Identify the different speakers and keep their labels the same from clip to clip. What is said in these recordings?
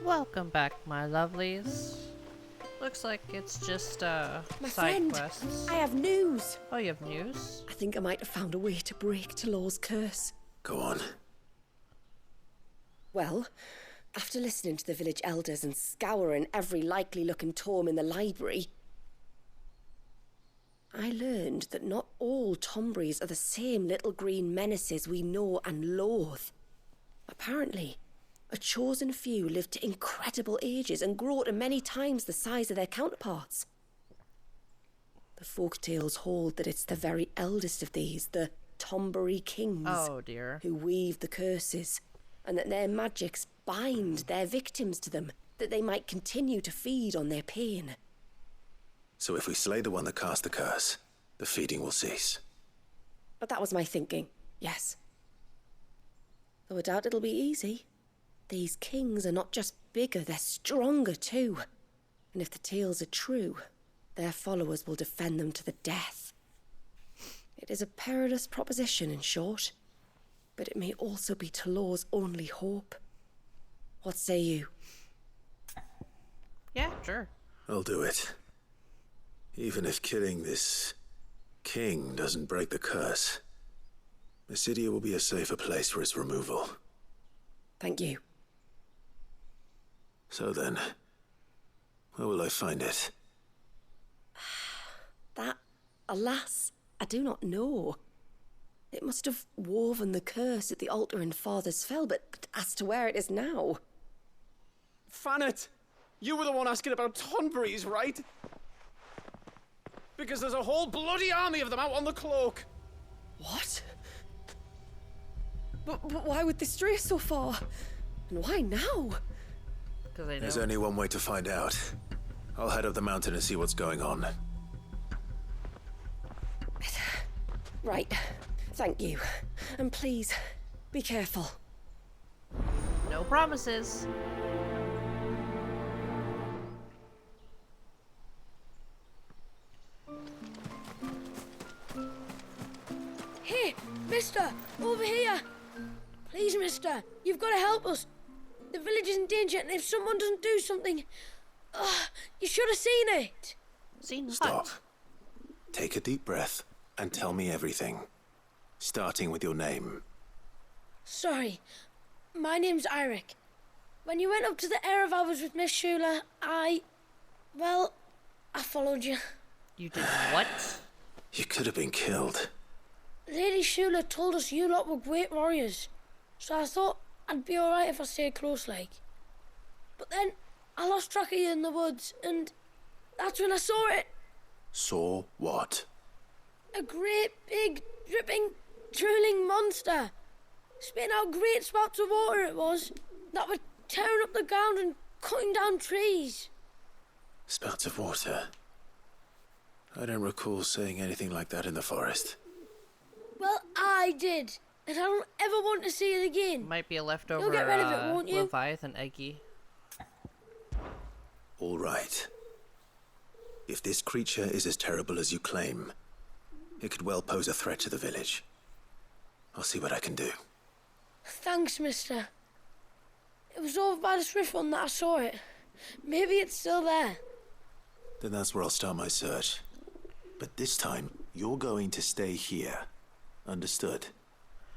Speaker 1: Welcome back, my lovelies. Looks like it's just
Speaker 2: My
Speaker 1: side
Speaker 2: friend,
Speaker 1: quests.
Speaker 2: I have news.
Speaker 1: Oh, you have news?
Speaker 2: I think I might have found a way to break Talor's curse.
Speaker 3: Go on.
Speaker 2: Well, after listening to the village elders and scouring every likely-looking tome in the library, I learned that not all Tomberries are the same little green menaces we know and loathe. Apparently, a chosen few live to incredible ages and grow to many times the size of their counterparts. The folktales hold that it's the very eldest of these, the Tomberry kings,
Speaker 1: Oh dear.
Speaker 2: who weave the curses, and that their magics bind their victims to them, that they might continue to feed on their pain.
Speaker 3: So if we slay the one that cast the curse, the feeding will cease.
Speaker 2: But that was my thinking, yes. Though I doubt it'll be easy. These kings are not just bigger, they're stronger too. And if the tales are true, their followers will defend them to the death. It is a perilous proposition, in short, but it may also be Talor's only hope. What say you?
Speaker 1: Yeah, sure.
Speaker 3: I'll do it. Even if killing this king doesn't break the curse, Mysidia will be a safer place for its removal.
Speaker 2: Thank you.
Speaker 3: So then, where will I find it?
Speaker 2: That, alas, I do not know. It must have woven the curse at the altar in Father's Fell, but as to where it is now...
Speaker 4: Fannet, you were the one asking about Tonberries, right? Because there's a whole bloody army of them out on the cloak.
Speaker 2: What? But why would they stray so far? And why now?
Speaker 1: Because I know.
Speaker 3: There's only one way to find out. I'll head up the mountain and see what's going on.
Speaker 2: Right. Thank you. And please, be careful.
Speaker 1: No promises.
Speaker 5: Hey, mister, over here. Please, mister, you've got to help us. The village is in danger, and if someone doesn't do something... you should have seen it.
Speaker 1: Seen what?
Speaker 3: Stop. Take a deep breath and tell me everything. Starting with your name.
Speaker 5: Sorry, my name's Eirik. When you went up to the Air of Hours with Miss Shula, I followed you.
Speaker 1: You did what?
Speaker 3: You could have been killed.
Speaker 5: Lady Shula told us you lot were great warriors, so I thought I'd be alright if I stayed close like. But then I lost track of you in the woods, and that's when I saw it.
Speaker 3: Saw what?
Speaker 5: A great, big, dripping, drooling monster. Spitting out great spouts of water it was, that were tearing up the ground and cutting down trees.
Speaker 3: Spouts of water. I don't recall seeing anything like that in the forest.
Speaker 5: Well, I did, and I don't ever want to see it again.
Speaker 1: Might be a leftover
Speaker 5: You'll get rid of it, won't you?
Speaker 1: Leviathan eggy.
Speaker 3: All right. If this creature is as terrible as you claim, it could well pose a threat to the village. I'll see what I can do.
Speaker 5: Thanks, mister. It was over by the Swift one that I saw it. Maybe it's still there.
Speaker 3: Then that's where I'll start my search. But this time, you're going to stay here. Understood?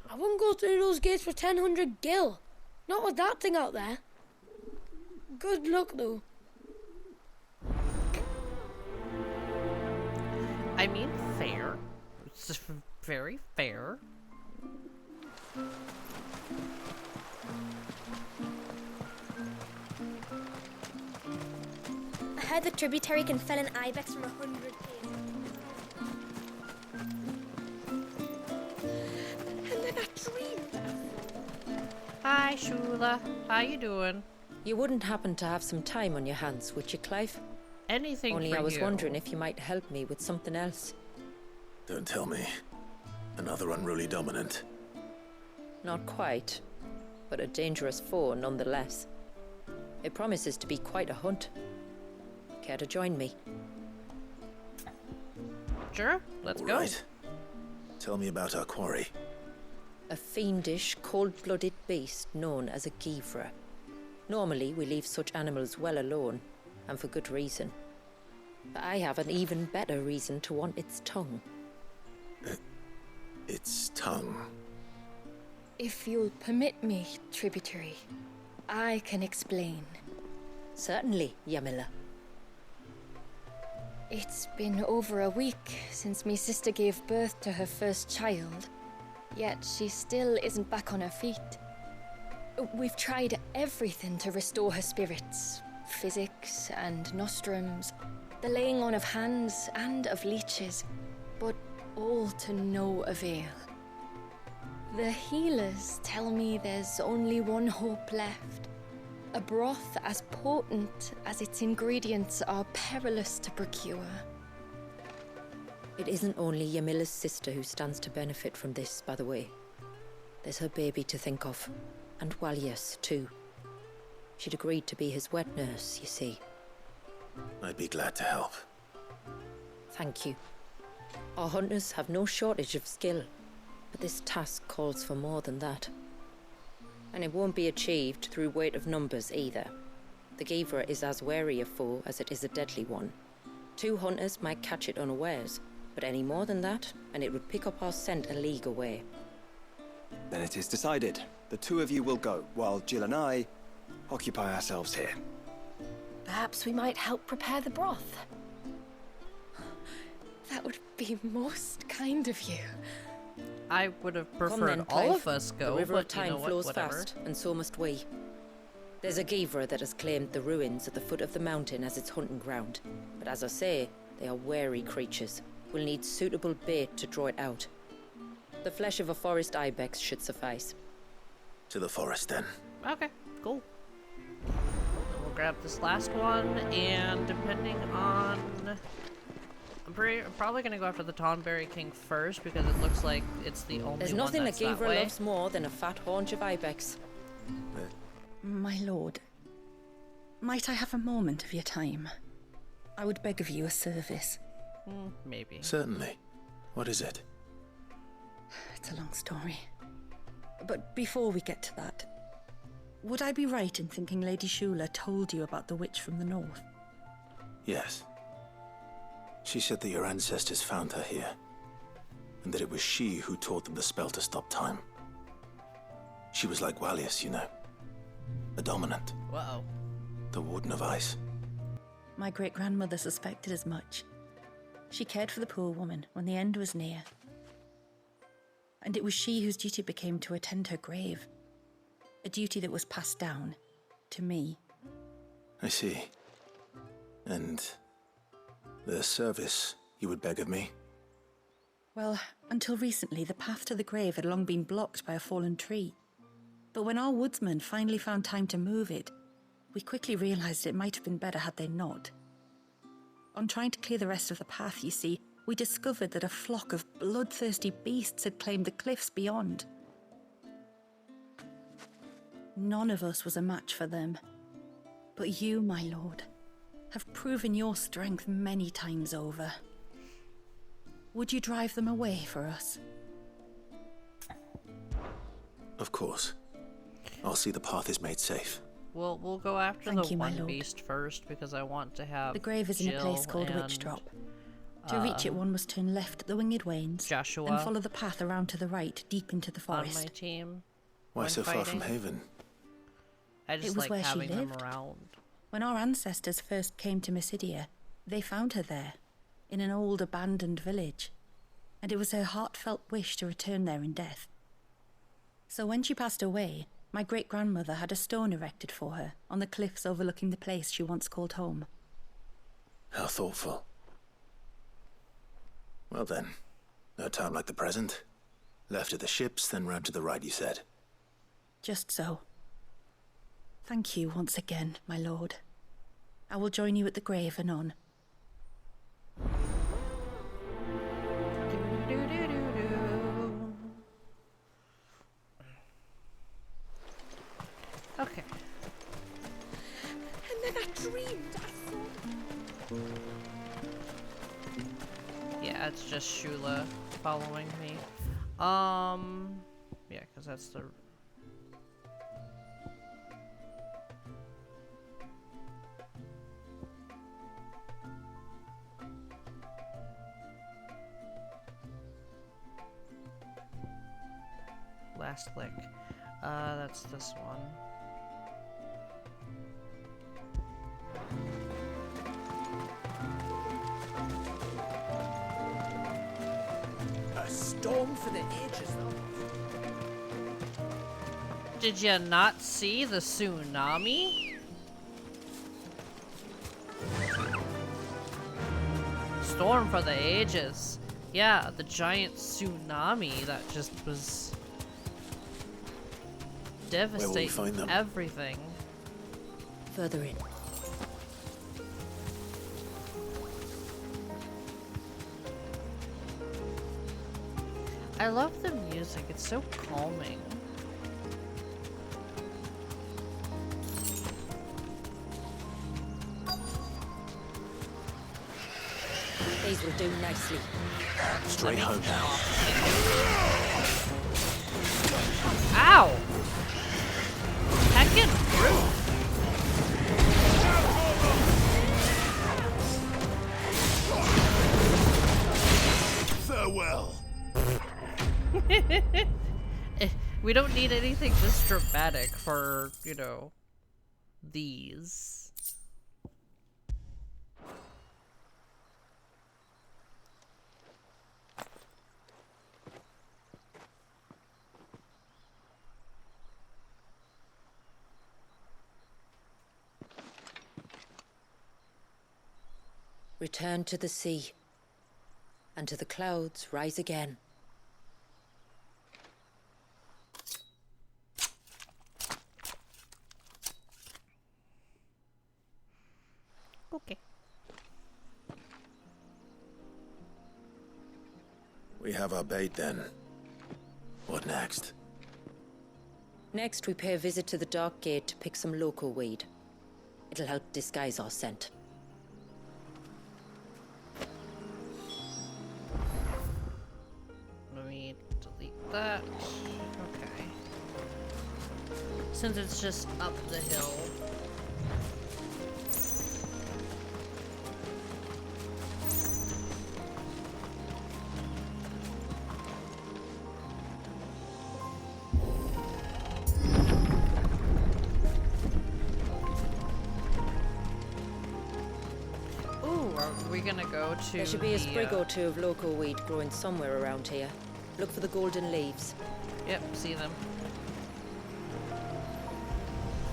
Speaker 5: I wouldn't go through those gates for 1,000 gil. Not with that thing out there. Good luck, though.
Speaker 1: I mean, fair. It's very fair.
Speaker 6: I heard the tributary can fell an ibex from 100 paces.
Speaker 5: And then I dreamed.
Speaker 1: Hi, Shula. How you doing?
Speaker 7: You wouldn't happen to have some time on your hands, would you, Clive?
Speaker 1: Anything
Speaker 7: Only
Speaker 1: for
Speaker 7: I was
Speaker 1: you.
Speaker 7: wondering if you might help me with something else.
Speaker 3: Don't tell me. Another unruly dominant.
Speaker 7: Not quite, but a dangerous foe nonetheless. It promises to be quite a hunt. Care to join me?
Speaker 1: Sure, let's
Speaker 3: All
Speaker 1: go.
Speaker 3: right. Tell me about our quarry.
Speaker 7: A fiendish, cold-blooded beast known as a Givra. Normally, we leave such animals well alone, and for good reason. But I have an even better reason to want its tongue.
Speaker 3: Its tongue.
Speaker 8: If you'll permit me, tributary, I can explain.
Speaker 7: Certainly, Yamila.
Speaker 8: It's been over a week since me sister gave birth to her first child, yet she still isn't back on her feet. We've tried everything to restore her spirits. Physics and nostrums, the laying on of hands and of leeches, but all to no avail. The healers tell me there's only one hope left. A broth as potent as its ingredients are perilous to procure.
Speaker 7: It isn't only Yamila's sister who stands to benefit from this, by the way. There's her baby to think of, and Walias, too. She'd agreed to be his wet nurse, you see.
Speaker 3: I'd be glad to help.
Speaker 7: Thank you. Our hunters have no shortage of skill, but this task calls for more than that. And it won't be achieved through weight of numbers either. The Givra is as wary a foe as it is a deadly one. 2 hunters might catch it unawares, but any more than that, and it would pick up our scent a league away.
Speaker 9: Then it is decided. The 2 of you will go, while Jill and I occupy ourselves here.
Speaker 2: Perhaps we might help prepare the broth.
Speaker 8: That would be most kind of you.
Speaker 1: I would have
Speaker 7: Come
Speaker 1: preferred
Speaker 7: then,
Speaker 1: all
Speaker 7: Clive.
Speaker 1: of us go,
Speaker 7: The river
Speaker 1: but
Speaker 7: of time
Speaker 1: you know what,
Speaker 7: flows
Speaker 1: whatever.
Speaker 7: fast, and so must we. There's a Givra that has claimed the ruins at the foot of the mountain as its hunting ground. But as I say, they are wary creatures. We'll need suitable bait to draw it out. The flesh of a forest ibex should suffice.
Speaker 3: To the forest, then.
Speaker 1: Okay, cool. We'll grab this last one, and depending on... I'm probably gonna go after the Tonberry King first, because it looks like it's the only
Speaker 7: There's
Speaker 1: one
Speaker 7: nothing a
Speaker 1: that's that
Speaker 7: Givra
Speaker 1: way.
Speaker 7: loves more than a fat haunch of ibex.
Speaker 10: My lord, might I have a moment of your time? I would beg of you a service.
Speaker 1: Maybe.
Speaker 3: Certainly. What is it?
Speaker 10: It's a long story. But before we get to that, would I be right in thinking Lady Shula told you about the witch from the north?
Speaker 3: Yes. She said that your ancestors found her here, and that it was she who taught them the spell to stop time. She was like Walias, you know. A dominant.
Speaker 1: Whoa.
Speaker 3: The Warden of Ice.
Speaker 10: My great-grandmother suspected as much. She cared for the poor woman when the end was near. And it was she whose duty became to attend her grave. A duty that was passed down to me.
Speaker 3: I see. And the service you would beg of me?
Speaker 10: Well, until recently, the path to the grave had long been blocked by a fallen tree. But when our woodsmen finally found time to move it, we quickly realized it might have been better had they not. On trying to clear the rest of the path, you see, we discovered that a flock of bloodthirsty beasts had claimed the cliffs beyond. None of us was a match for them. But you, my lord, have proven your strength many times over. Would you drive them away for us?
Speaker 3: Of course. I'll see the path is made safe.
Speaker 1: We'll go after
Speaker 10: Thank
Speaker 1: the
Speaker 10: you, my
Speaker 1: one
Speaker 10: lord.
Speaker 1: beast first, because I want to have
Speaker 10: The grave is in a place
Speaker 1: Jill
Speaker 10: called
Speaker 1: and,
Speaker 10: Witch Drop. To reach it, one must turn left at the Winged Wains,
Speaker 1: Joshua
Speaker 10: then follow the path around to the right, deep into the
Speaker 1: on
Speaker 10: forest.
Speaker 1: my team.
Speaker 3: Why
Speaker 1: when
Speaker 3: so far from
Speaker 1: fighting.
Speaker 3: Haven?
Speaker 1: I just
Speaker 10: was
Speaker 1: like
Speaker 10: where she
Speaker 1: having them
Speaker 10: lived.
Speaker 1: around.
Speaker 10: When our ancestors first came to Mysidia, they found her there, in an old abandoned village, and it was her heartfelt wish to return there in death. So when she passed away, my great-grandmother had a stone erected for her on the cliffs overlooking the place she once called home.
Speaker 3: How thoughtful. Well then, no time like the present. Left at the ships, then round to the right, you said.
Speaker 10: Just so. Thank you once again, my lord. I will join you at the grave anon.
Speaker 1: Do-do-do-do-do. Okay.
Speaker 6: And then I dreamed I saw.
Speaker 1: Yeah, it's just Shula following me. Yeah, because that's the... Catholic. That's this one.
Speaker 4: A storm for the ages.
Speaker 1: Did you not see the tsunami? Storm for the ages. Yeah, the giant tsunami that just was devastating
Speaker 3: find them?
Speaker 1: everything.
Speaker 7: Further in.
Speaker 1: I love the music, it's so calming.
Speaker 7: These will do nicely.
Speaker 3: Straight home now.
Speaker 1: Ow! Heckin' rude.
Speaker 3: Farewell.
Speaker 1: We don't need anything this dramatic for, you know, these.
Speaker 7: Return to the sea, and to the clouds rise again.
Speaker 1: Okay.
Speaker 3: We have our bait then. What next?
Speaker 7: Next, we pay a visit to the Dark Gate to pick some local weed. It'll help disguise our scent.
Speaker 1: Let me delete that. Okay. Since it's just up the hill. Gonna go to
Speaker 7: There should be a sprig or two of local weed growing somewhere around here. Look for the golden leaves.
Speaker 1: Yep, see them.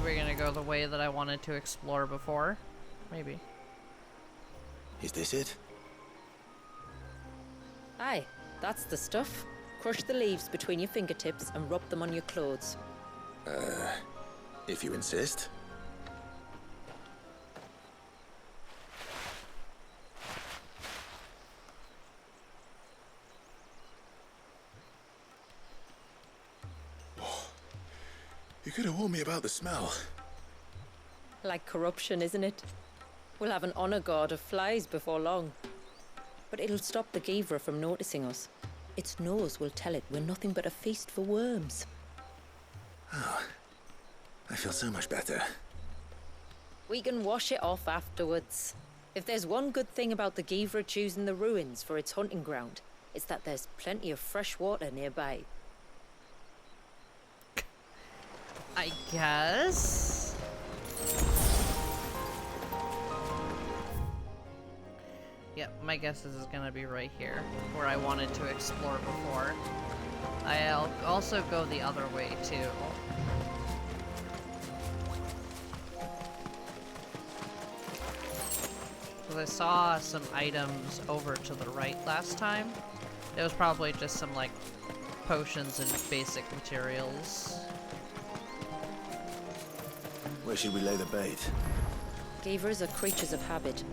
Speaker 1: We're gonna go the way that I wanted to explore before. Maybe.
Speaker 3: Is this it?
Speaker 7: Aye, that's the stuff. Crush the leaves between your fingertips and rub them on your clothes.
Speaker 3: If you insist. You could have warned me about the smell.
Speaker 7: Like corruption, isn't it? We'll have an honor guard of flies before long. But it'll stop the Givra from noticing us. Its nose will tell it we're nothing but a feast for worms.
Speaker 3: Oh, I feel so much better.
Speaker 7: We can wash it off afterwards. If there's one good thing about the Givra choosing the ruins for its hunting ground, it's that there's plenty of fresh water nearby.
Speaker 1: I guess. Yep, my guess is gonna be right here, where I wanted to explore before. I'll also go the other way too. Because I saw some items over to the right last time. It was probably just some like potions and basic materials.
Speaker 3: Where should we lay the bait?
Speaker 7: Givras are creatures of habit.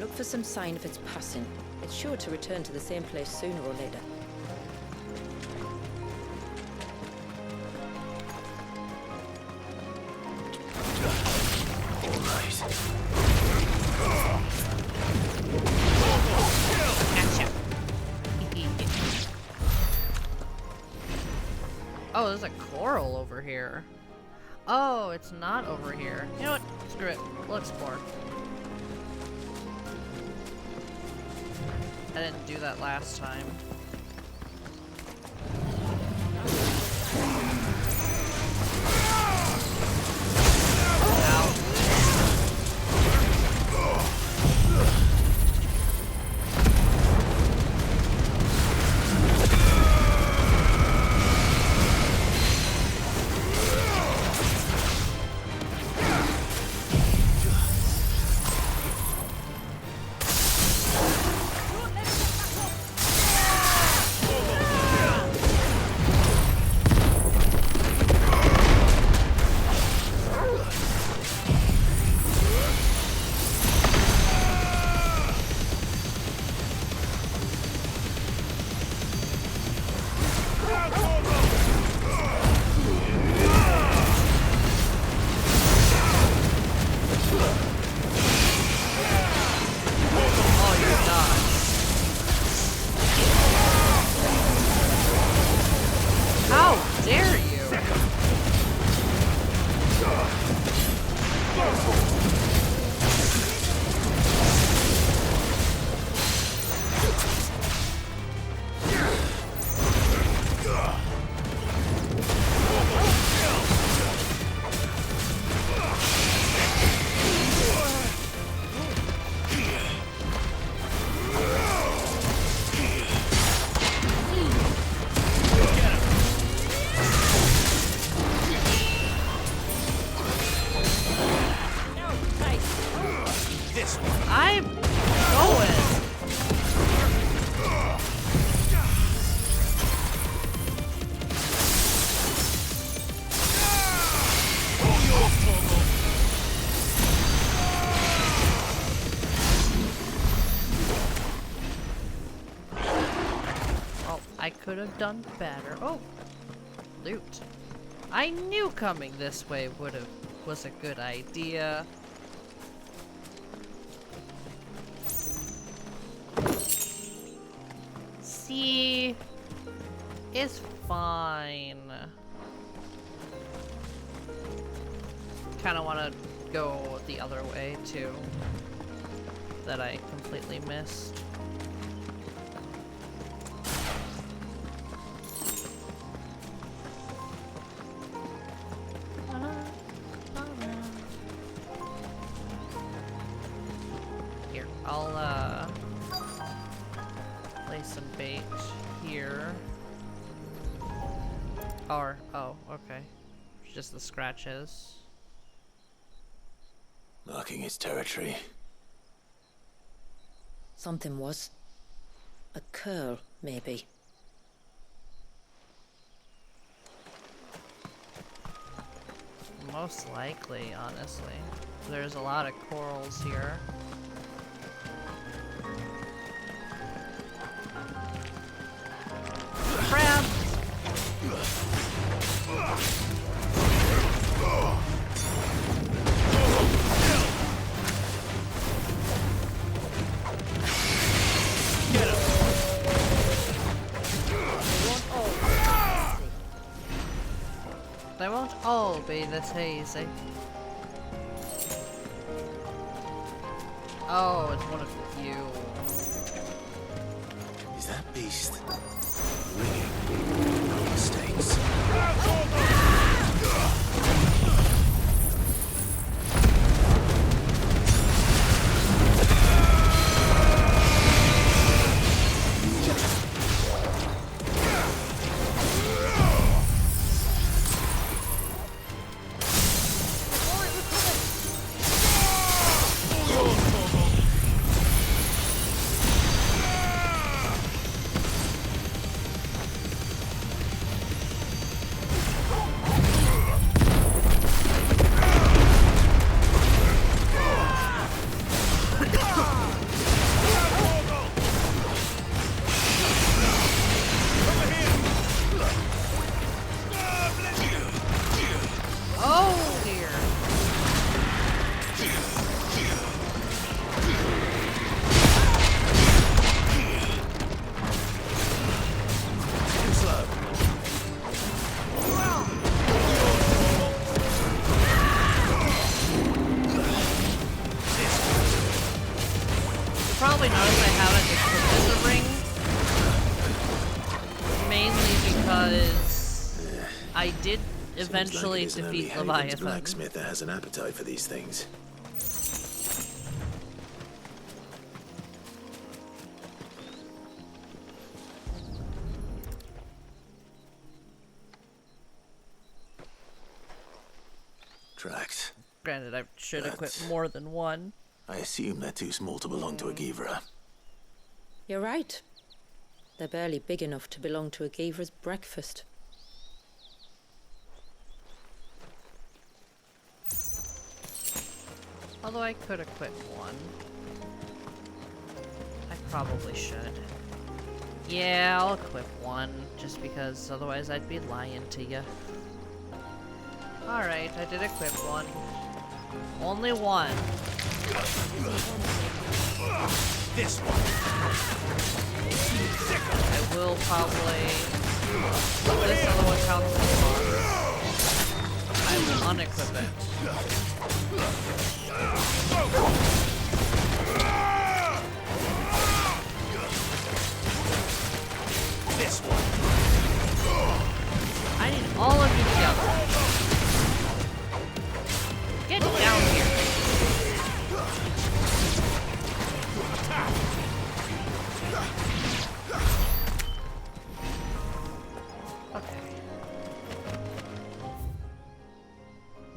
Speaker 7: Look for some sign of its passing. It's sure to return to the same place sooner or later.
Speaker 3: All right.
Speaker 1: Gotcha. Oh, there's a coral over here. Oh, it's not over here. You know what? Screw it. We'll explore. I didn't do that last time.
Speaker 4: This one.
Speaker 1: I'm going. Oh, I could have done better. Oh, loot. I knew coming this way was a good idea. See, it's fine. Kind of want to go the other way too, that I completely missed. Here, I'll place some bait here. Or, oh, okay. Just the scratches.
Speaker 3: Marking its territory.
Speaker 7: Something was. A curl, maybe.
Speaker 1: Most likely, honestly. There's a lot of corals here. Crab!
Speaker 4: Get him.
Speaker 1: They won't all be this easy. Oh, it's one of you.
Speaker 3: Is that beast ringing? No mistakes.
Speaker 1: Oh dear. You probably noticed I haven't equipped the ring. Mainly because I did eventually
Speaker 3: Seems like it isn't
Speaker 1: defeat
Speaker 3: only Haven's
Speaker 1: Leviathan.
Speaker 3: blacksmith that has an appetite for these things. Tracks.
Speaker 1: Granted, I should equip
Speaker 3: But-
Speaker 1: more than one.
Speaker 3: I assume they're too small to belong to a Givra.
Speaker 7: You're right. They're barely big enough to belong to a Givra's breakfast.
Speaker 1: Although I could equip one. I probably should. Yeah, I'll equip one, just because otherwise I'd be lying to you. Alright, I did equip one. Only one.
Speaker 4: This one.
Speaker 1: I will probably... This other one counts as one. I will unequip it.
Speaker 4: This one.
Speaker 1: I need all of you together. Get down here. Okay.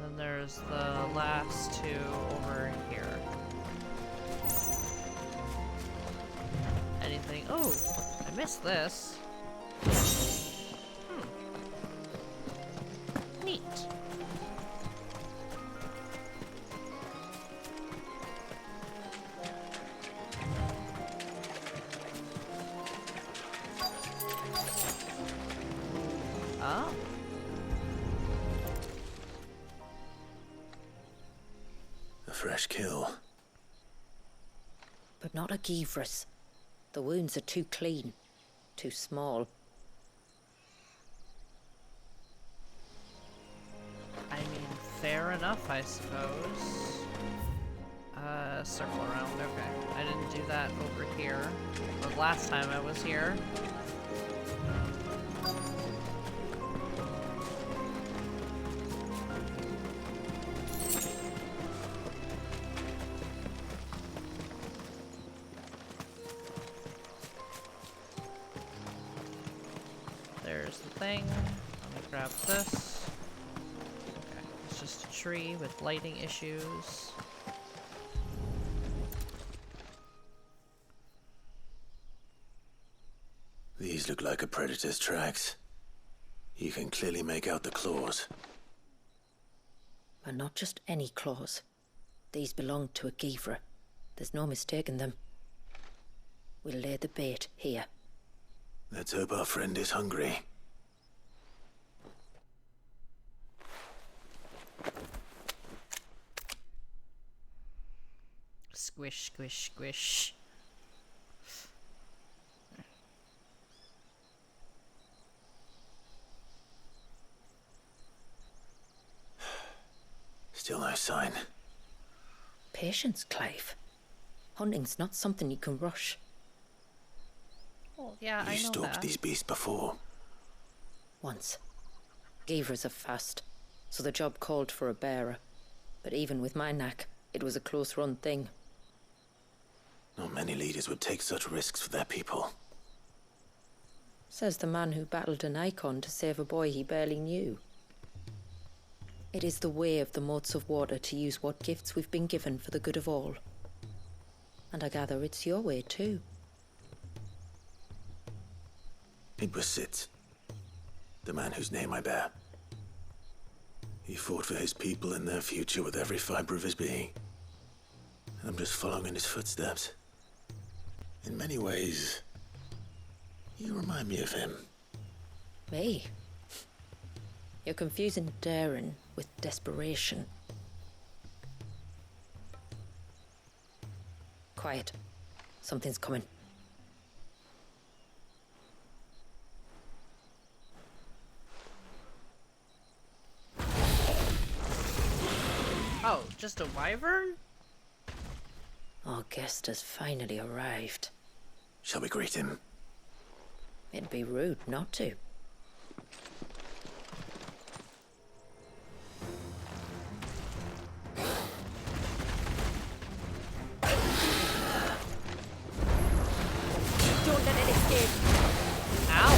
Speaker 1: Then there's the last two over here. missed this. Neat. Oh.
Speaker 3: A fresh kill.
Speaker 7: But not a Givras. The wounds are too clean, too small.
Speaker 1: I mean, fair enough, I suppose. Circle around, okay. I didn't do that over here. The last time I was here. There's the thing. Let me grab this. Okay, it's just a tree with lighting issues.
Speaker 3: These look like a predator's tracks. You can clearly make out the claws.
Speaker 7: And not just any claws. These belong to a Givra. There's no mistaking them. We'll lay the bait here.
Speaker 3: Let's hope our friend is hungry.
Speaker 1: Squish, squish, squish.
Speaker 3: Still no sign.
Speaker 7: Patience, Clive. Hunting's not something you can rush.
Speaker 1: Oh, yeah, I
Speaker 3: You
Speaker 1: know
Speaker 3: stalked
Speaker 1: that.
Speaker 3: these beasts before.
Speaker 7: Once. Givras are fast, so the job called for a bearer. But even with my knack, it was a close-run thing.
Speaker 3: Not many leaders would take such risks for their people.
Speaker 7: Says the man who battled an icon to save a boy he barely knew. It is the way of the moats of water to use what gifts we've been given for the good of all. And I gather it's your way too.
Speaker 3: It was Sid, the man whose name I bear. He fought for his people and their future with every fiber of his being. And I'm just following in his footsteps. In many ways, you remind me of him.
Speaker 7: Me? You're confusing daring with desperation. Quiet. Something's coming.
Speaker 1: Oh, just a wyvern?
Speaker 7: Our guest has finally arrived.
Speaker 3: Shall we greet him?
Speaker 7: It'd be rude not to.
Speaker 2: Don't let it escape.
Speaker 1: Ow.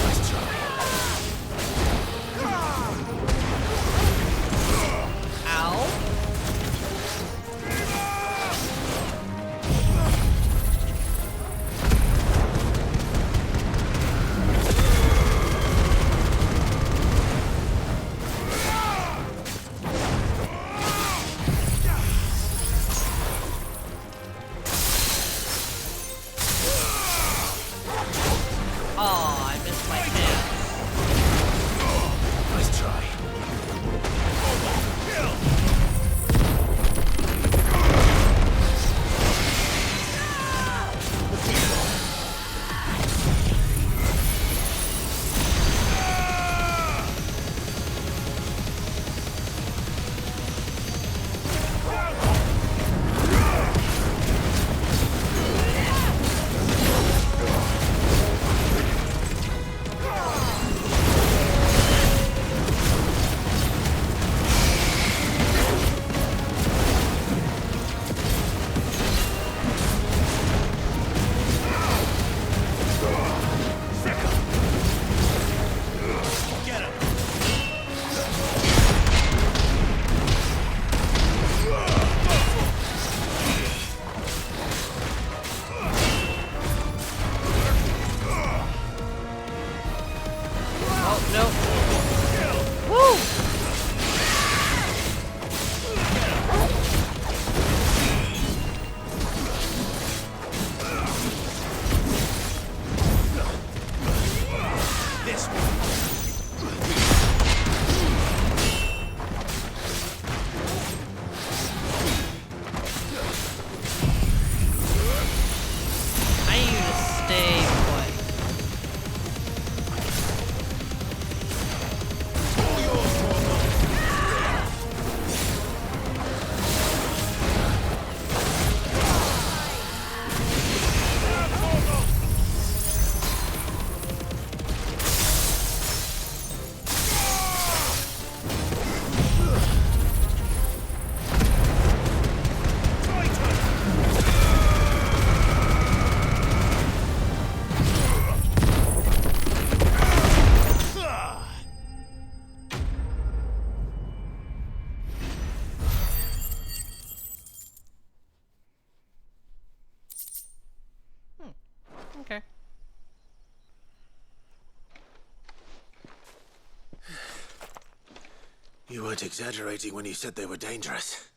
Speaker 3: You weren't exaggerating when you said they were dangerous.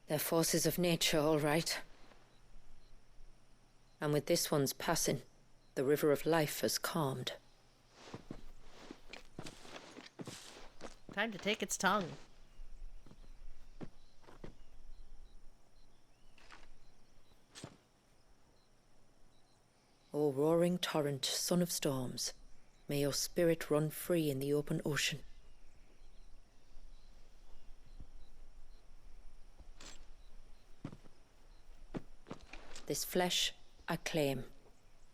Speaker 7: They're forces of nature, all right. And with this one's passing, the river of life has calmed.
Speaker 1: Time to take its tongue.
Speaker 7: O roaring torrent, son of storms, may your spirit run free in the open ocean. This flesh I claim,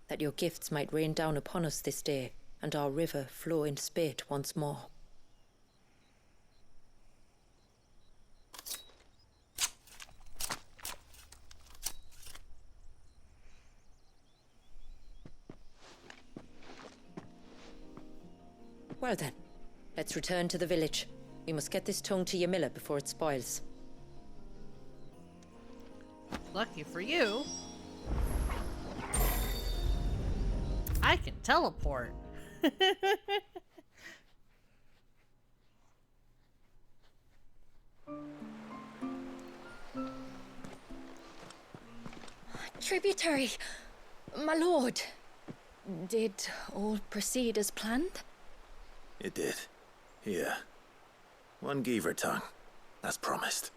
Speaker 7: that your gifts might rain down upon us this day, and our river flow in spate once more. Well then, let's return to the village. We must get this tongue to Yamila before it spoils.
Speaker 1: Lucky for you, I can teleport.
Speaker 8: Tributary, my lord. Did all proceed as planned?
Speaker 3: It did. Here. One Geaver tongue. As promised.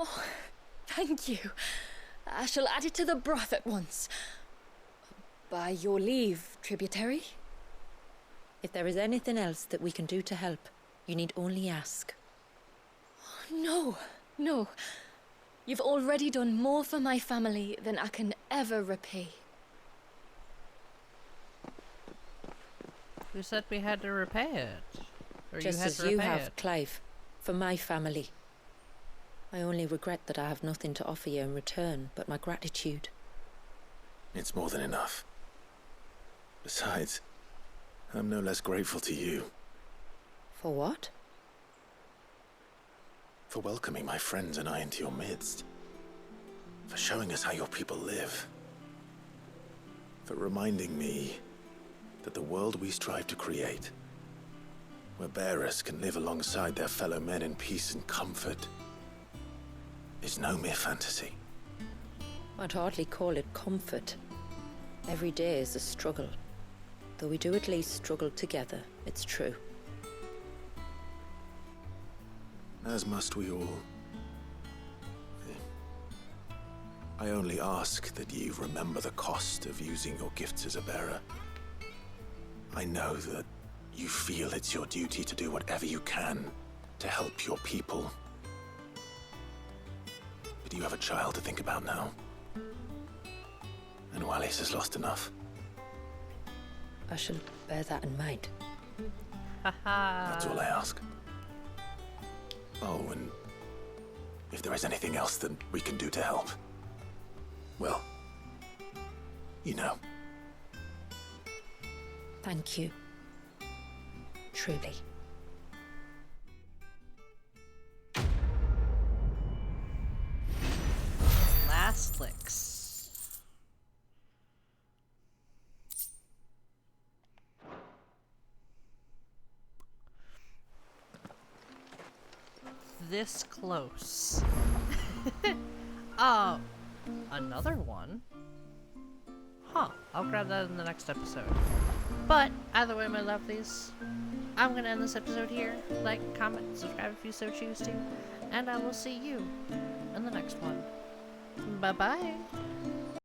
Speaker 8: Oh, thank you. I shall add it to the broth at once. By your leave, tributary.
Speaker 7: If there is anything else that we can do to help, you need only ask.
Speaker 8: No, no. You've already done more for my family than I can ever repay.
Speaker 1: Who said we had to repay it? Or
Speaker 7: Just
Speaker 1: you had
Speaker 7: as
Speaker 1: to
Speaker 7: you
Speaker 1: repay
Speaker 7: have,
Speaker 1: it?
Speaker 7: Clive, for my family. I only regret that I have nothing to offer you in return but my gratitude.
Speaker 3: It's more than enough. Besides, I'm no less grateful to you.
Speaker 7: For what?
Speaker 3: For welcoming my friends and I into your midst. For showing us how your people live. For reminding me that the world we strive to create, where bearers can live alongside their fellow men in peace and comfort, is no mere fantasy.
Speaker 7: I'd hardly call it comfort. Every day is a struggle. Though we do at least struggle together, it's true.
Speaker 3: As must we all. I only ask that you remember the cost of using your gifts as a bearer. I know that you feel it's your duty to do whatever you can to help your people. But you have a child to think about now. And Wallis has lost enough.
Speaker 7: I shall bear that in mind.
Speaker 3: That's all I ask. Oh, and if there is anything else that we can do to help, well, you know.
Speaker 7: Thank you. Truly.
Speaker 1: Last licks. This close. Oh, another one? Huh, I'll grab that in the next episode. But, either way, my lovelies, I'm gonna end this episode here. Like, comment, subscribe if you so choose to. And I will see you in the next one. Bye-bye.